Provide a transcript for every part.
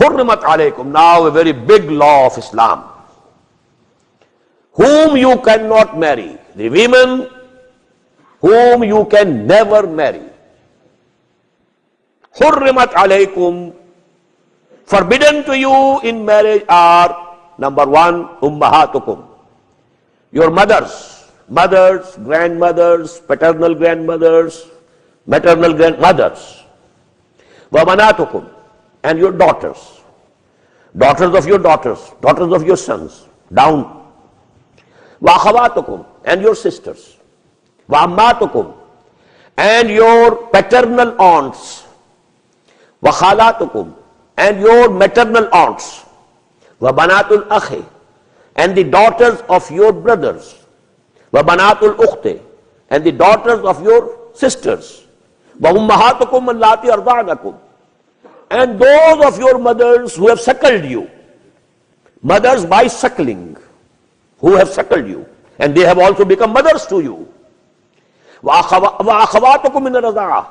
Hurrimat alaykum, now a very big law of Islam. Whom you cannot marry, the women whom you can never marry. Hurrimat alaykum, forbidden to you in marriage are, number one, ummahatukum, your mothers, grandmothers, paternal grandmothers, maternal grandmothers. Wa banatukum, and your daughters, daughters of your daughters, daughters of your sons, down. Wa akhawatukum, and your sisters. Wa ammatukum, and your paternal aunts. Wa khalatukum, and your maternal aunts. Wa banatul akhi, and the daughters of your brothers. Wa banatul ukhti, and the daughters of your sisters. Wa ummahatukum allati arda'nakum, and those of your mothers who have suckled you. Mothers by suckling, who have suckled you, and they have also become mothers to you. Wa akhawatukum min ar-rada'ah,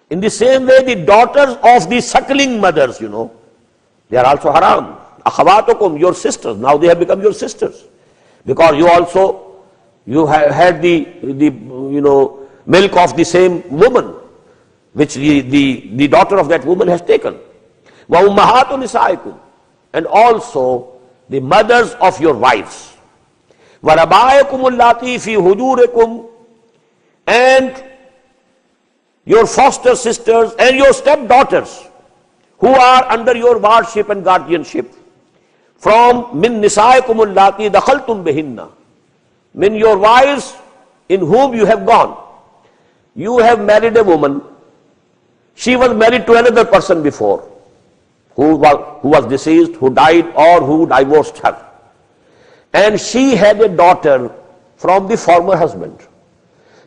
in the same way the daughters of the suckling mothers, they are also haram. Akhawatukum, your sisters, now they have become your sisters, because you have had the milk of the same woman, which the daughter of that woman has taken. Wa ummahatu nisaikum, and also the mothers of your wives. Wa rabaikum allati fi hujurikum, and your foster sisters and your stepdaughters who are under your wardship and guardianship. From min nisaikum allati dakhaltum bihinna, min your wives in whom you have gone. You have married a woman, she was married to another person before, who was deceased, who died, or who divorced her. And she had a daughter from the former husband.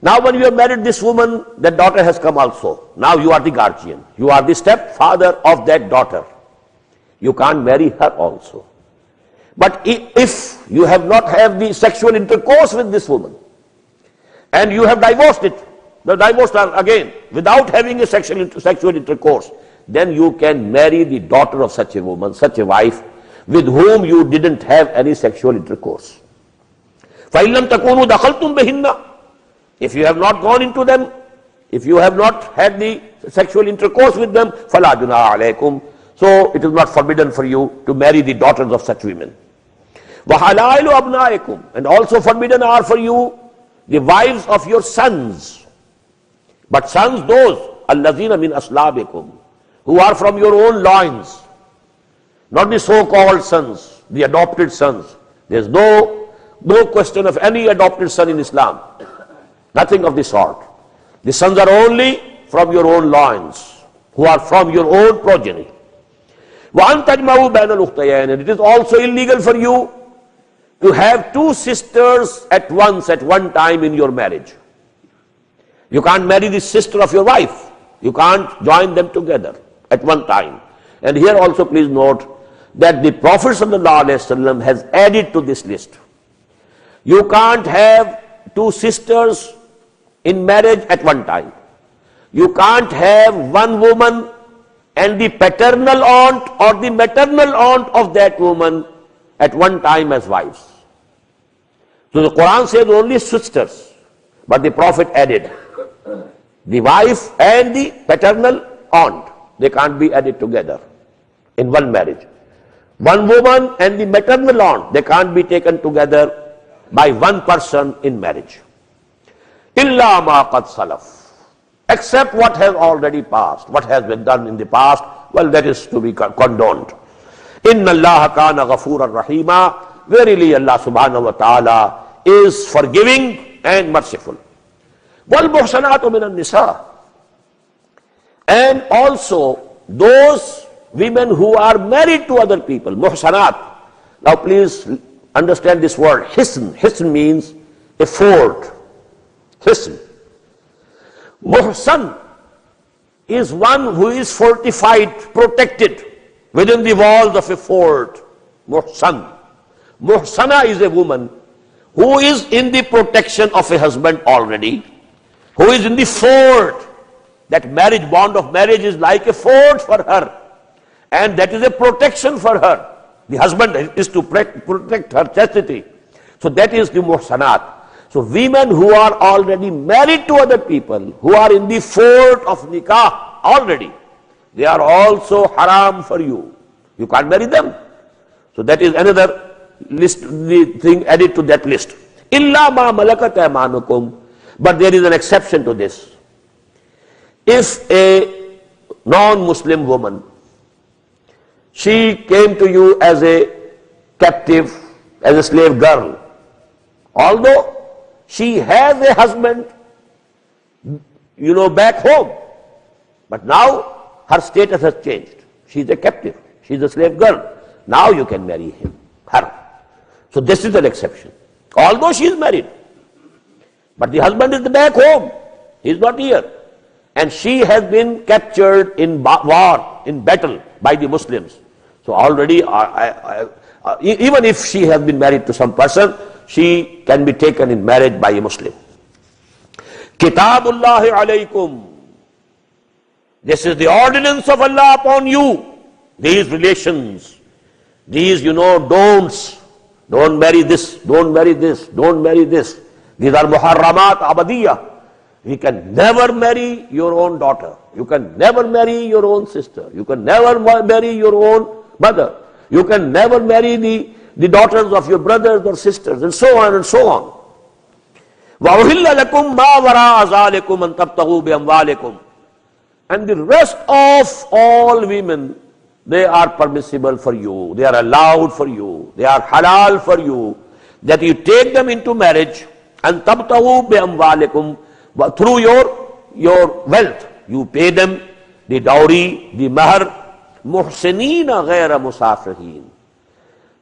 Now when you have married this woman, that daughter has come also. Now you are the guardian. You are the stepfather of that daughter. You can't marry her also. But if you have not had the sexual intercourse with this woman, and you have divorced it, the divorced her again, without having a sexual intercourse, then you can marry the daughter of such a woman, such a wife, with whom you didn't have any sexual intercourse. فَإِن لَمْ تَكُونُوا دَخَلْتُمْ بِهِنَّ, if you have not gone into them, if you have not had the sexual intercourse with them, فَلَا جُنَاحَ عَلَيْكُمْ, so it is not forbidden for you to marry the daughters of such women. وَحَلَائِلُ أَبْنَائِكُمْ, and also forbidden are for you the wives of your sons. But sons, those الَّذِينَ مِنْ أَصْلَابِكُمْ, who are from your own loins, not the so-called sons, the adopted sons. There is no question of any adopted son in Islam. Nothing of the sort. The sons are only from your own loins, who are from your own progeny. وَأَن تَجْمَعُوا بَيْنَ الْأُخْتَيَيْنِ, and it is also illegal for you to have two sisters at once, at one time in your marriage. You can't marry the sister of your wife. You can't join them together at one time. And here also please note that the Prophet ﷺ has added to this list. You can't have two sisters in marriage at one time. You can't have one woman and the paternal aunt or the maternal aunt of that woman at one time as wives. So the Quran says only sisters, but the Prophet added the wife and the paternal aunt. They can't be added together in one marriage. One woman and the maternal aunt, they can't be taken together by one person in marriage. Illa ma qad salaf, except what has already passed, what has been done in the past, well, that is to be condoned. Inna Allah kana ghafuran rahima, verily Allah subhanahu wa ta'ala is forgiving and merciful. Wal muhsanatu minan nisa, and also those women who are married to other people, muhsanat. Now please understand this word, hisn. Hisn means a fort. Hisn. Muhsan is one who is fortified, protected within the walls of a fort. Muhsan. Muhsana is a woman who is in the protection of a husband already, who is in the fort. That marriage, bond of marriage is like a fort for her. And that is a protection for her. The husband is to protect her chastity. So that is the muhsanat. So women who are already married to other people, who are in the fold of nikah already, they are also haram for you. You can't marry them. So that is another list, the thing added to that list. Illa ma malakat aymanukum. But there is an exception to this. If a non-Muslim woman, she came to you as a captive, as a slave girl, although she has a husband, back home, but now her status has changed. She is a captive. She is a slave girl. Now you can marry her. So this is an exception. Although she is married, but the husband is back home. He is not here. And she has been captured in war, in battle by the Muslims. So already, even if she has been married to some person, she can be taken in marriage by a Muslim. Kitabullahi alaykum. This is the ordinance of Allah upon you. These relations, these, don'ts. Don't marry this, don't marry this, don't marry this. These are muharramat abadiyah. You can never marry your own daughter. You can never marry your own sister. You can never marry your own mother. You can never marry the daughters of your brothers or sisters, and so on and so on. وَأُحِلَّ لَكُمْ مَا وَرَاءَ ذَلِكُمْ أَن تَبْتَغُوا بِأَمْوَالِكُمْ. And the rest of all women, they are permissible for you. They are allowed for you. They are halal for you. That you take them into marriage, and تَبْتَغُوا بِأَمْوَالِكُمْ, through your wealth. You pay them the dowry, the mahr, محسنين غير مسافرين.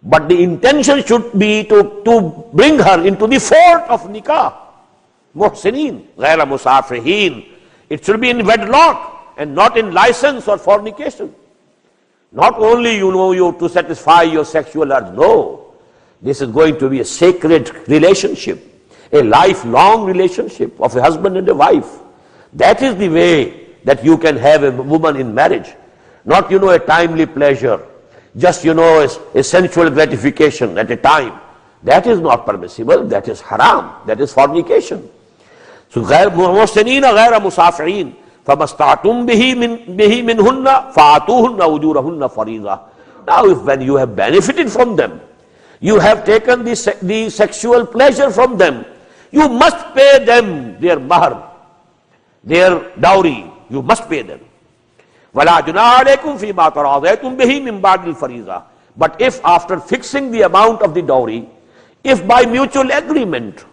But the intention should be to bring her into the fold of nikah. محسنين غير مسافرين. It should be in wedlock and not in license or fornication. Not only you to satisfy your sexual urge. No. This is going to be a sacred relationship, a lifelong relationship of a husband and a wife. That is the way that you can have a woman in marriage. Not, a timely pleasure, just, a sensual gratification at a time. That is not permissible. That is haram. That is fornication. So, مُحْسِنِينَ غَيْرَ مُسَافِرِينَ فَمَسْتَعْتُمْ بِهِ مِنْهُنَّ فَآتُوهُنَّ أُجُورَهُنَّ فَرِيضَةً. Now, when you have benefited from them, you have taken the sexual pleasure from them, you must pay them their mahr, their dowry. You must pay them. وَلَا جُنَاحَ عَلَيْكُمْ فِي مَا تَرَاضَيْتُمْ بِهِ مِنْ بَعْدِ الْفَرِيضَةِ. But if after fixing the amount of the dowry, if by mutual agreement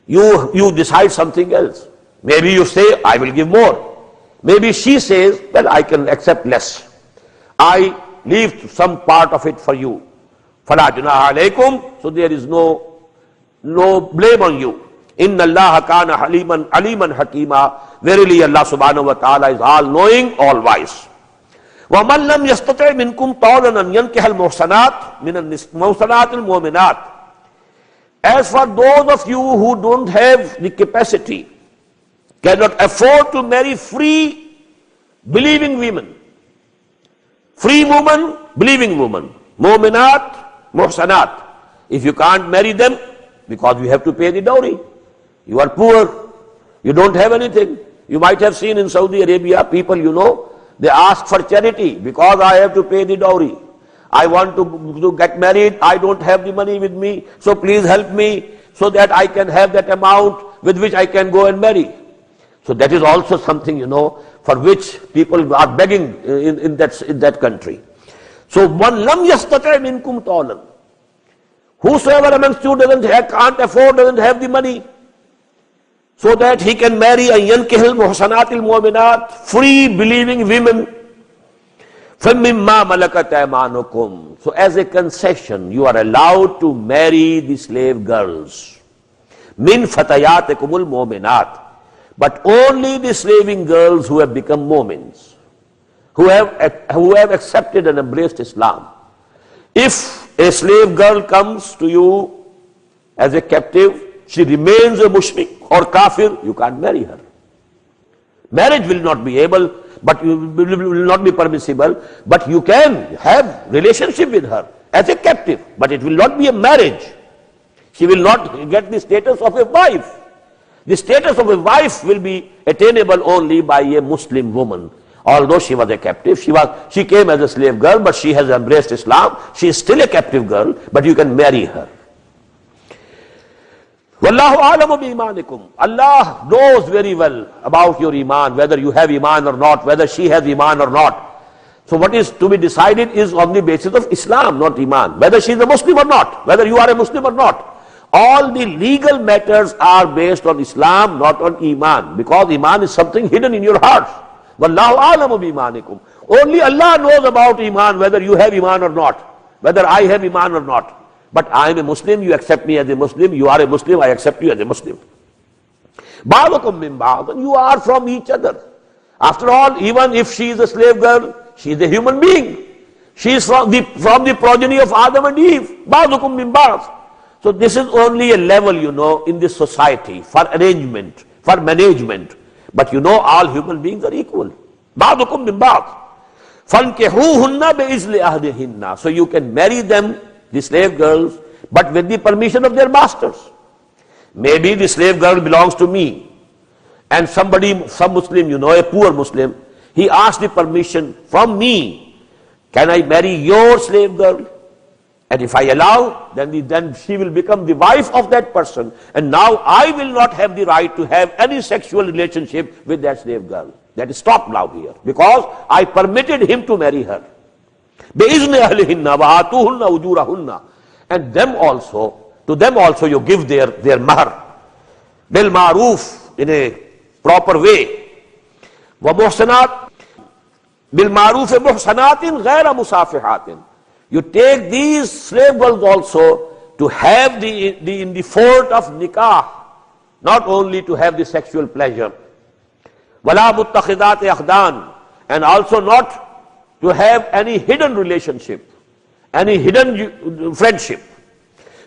you decide something else, maybe you say, I will give more. Maybe she says, well, I can accept less. I leave some part of it for you. فَلَا جُنَاحَ عَلَيْكُمْ. So there is no blame on you. إِنَّ اللَّهَ كَانَ عَلِيمًا حَكِيمًا. Verily Allah subhanahu wa ta'ala is all knowing, all wise. وَمَنْ لَمْ يَسْتَطِعْ مِنْكُمْ طَوْلًا أَنْ يَنْكِحَ الْمُحْصَنَاتِ مِنَ الْمُحْصَنَاتِ الْمُؤْمِنَاتِ. As for those of you who don't have the capacity, cannot afford to marry free, believing women. Free woman, believing woman. Mu'minat, muhsanat. If you can't marry them, because you have to pay the dowry. You are poor. You don't have anything. You might have seen in Saudi Arabia, people, they ask for charity because I have to pay the dowry. I want to get married. I don't have the money with me. So please help me so that I can have that amount with which I can go and marry. So that is also something, for which people are begging in that country. So one lam yastati' minkum tawlan. Whosoever amongst you can't afford, doesn't have the money, so that he can marry a yankihil muhsanatil mu'minat, free believing women. فَمِمَّا مَلَكَتْ أَيْمَانُكُمْ. So as a concession, you are allowed to marry the slave girls. مِنْ فَتَيَاتِكُمُ الْمُؤْمِنَاتِ. But only the slaving girls who have become Mu'mins, who have accepted and embraced Islam. If a slave girl comes to you as a captive, she remains a mushrik or kafir, you can't marry her. Marriage will not be able, but you will not be permissible, but you can have relationship with her as a captive, but it will not be a marriage. She will not get the status of a wife. The status of a wife will be attainable only by a Muslim woman. Although she was a captive, she came as a slave girl, but she has embraced Islam. She is still a captive girl, but you can marry her. Wallahu a'lamu bi imanikum. Allah knows very well about your iman, whether you have iman or not, whether she has iman or not. So what is to be decided is on the basis of Islam, not iman. Whether she is a Muslim or not, whether you are a Muslim or not. All the legal matters are based on Islam, not on iman, because iman is something hidden in your heart. Wallahu a'lamu bi imanikum. Only Allah knows about iman, whether you have iman or not, whether I have iman or not. But I am a Muslim, you accept me as a Muslim, you are a Muslim, I accept you as a Muslim. Ba'dukum min ba'd, you are from each other. After all, even if she is a slave girl, she is a human being. She is from the progeny of Adam and Eve. Ba'dukum min ba'd. So this is only a level, in this society for arrangement, for management. But all human beings are equal. Ba'dukum min ba'd. Fankihuhunna bi'izni ahlihinna. So you can marry them, the slave girls, but with the permission of their masters. Maybe the slave girl belongs to me, and some Muslim, a poor Muslim, he asked the permission from me, can I marry your slave girl? And if I allow, then she will become the wife of that person, and now I will not have the right to have any sexual relationship with that slave girl. That is stopped now here, because I permitted him to marry her. بِإِذْنِ أَهْلِهِنَّ وَآتُوهُنَّ أُجُورَهُنَّ. And to them also you give their mahr. بِالْمَعْرُوفِ, in a proper way. وَمُحْسَنَاتٍ بِالْمَعْرُوفِ مُحْسَنَاتٍ غَيْرَ مُصَافِحَاتٍ. You take these slave girls also to have in the fold of nikah, not only to have the sexual pleasure. وَلَا مُتَّخِذَاتِ أَخْدَانٍ. And also not to have any hidden relationship, any hidden friendship.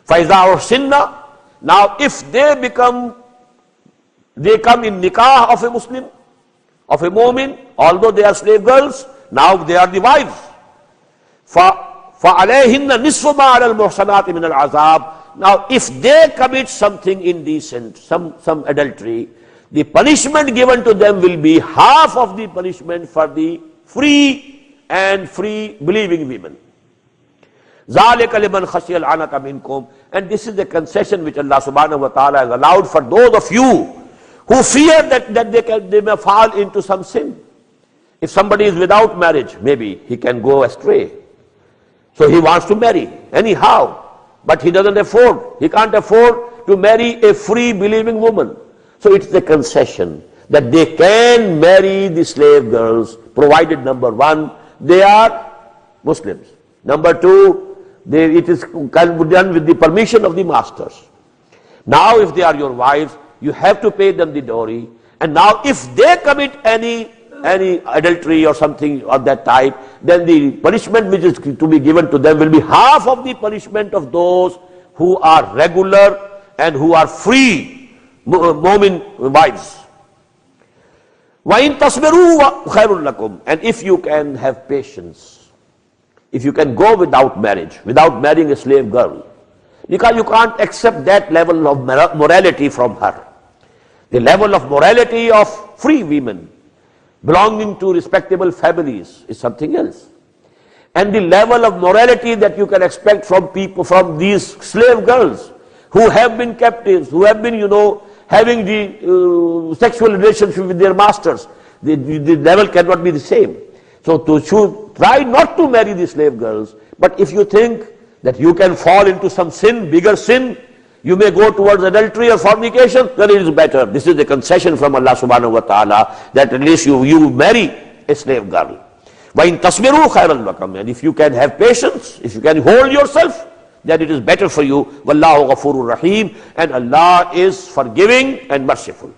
فَإِذَا أُحْسِنَّ. Now if they come in nikah of a Muslim, of a mu'min, although they are slave girls, now they are the wives. فَعَلَيْهِنَّ نِصْفُ مَا عَلَى الْمُحْسَنَاتِ مِنَ الْعَذَابِ. Now if they commit something indecent, some adultery, the punishment given to them will be half of the punishment for the free believing women. ذَلِكَ لِمَنْ خَشِيَ الْعَنَةَ مِنْكُمْ. And this is the concession which Allah subhanahu wa ta'ala has allowed for those of you who fear that they may fall into some sin. If somebody is without marriage, maybe he can go astray. So he wants to marry anyhow, but he doesn't afford. He can't afford to marry a free believing woman. So it's the concession that they can marry the slave girls, provided number one, they are Muslims. Number two, it can be done with the permission of the masters. Now if they are your wives, you have to pay them the dowry. And now if they commit any adultery or something of that type, then the punishment which is to be given to them will be half of the punishment of those who are regular and who are free mu'min wives. وَإِن تَصْبِرُوا خَيْرٌ لَكُمْ. And if you can have patience, if you can go without marriage, without marrying a slave girl, because you can't accept that level of morality from her. The level of morality of free women belonging to respectable families is something else. And the level of morality that you can expect from these slave girls who have been captives, who have been, having the sexual relationship with their masters, the level cannot be the same. So try not to marry the slave girls, but if you think that you can fall into some sin, bigger sin, you may go towards adultery or fornication, then it is better. This is the concession from Allah subhanahu wa ta'ala, that at least you marry a slave girl. وَإِن تَصْبِرُوا خَيْرًا لَكُمْ. And if you can have patience, if you can hold yourself, then it is better for you. وَاللَّهُ غَفُورٌ رَحِيمٌ. And Allah is forgiving and merciful.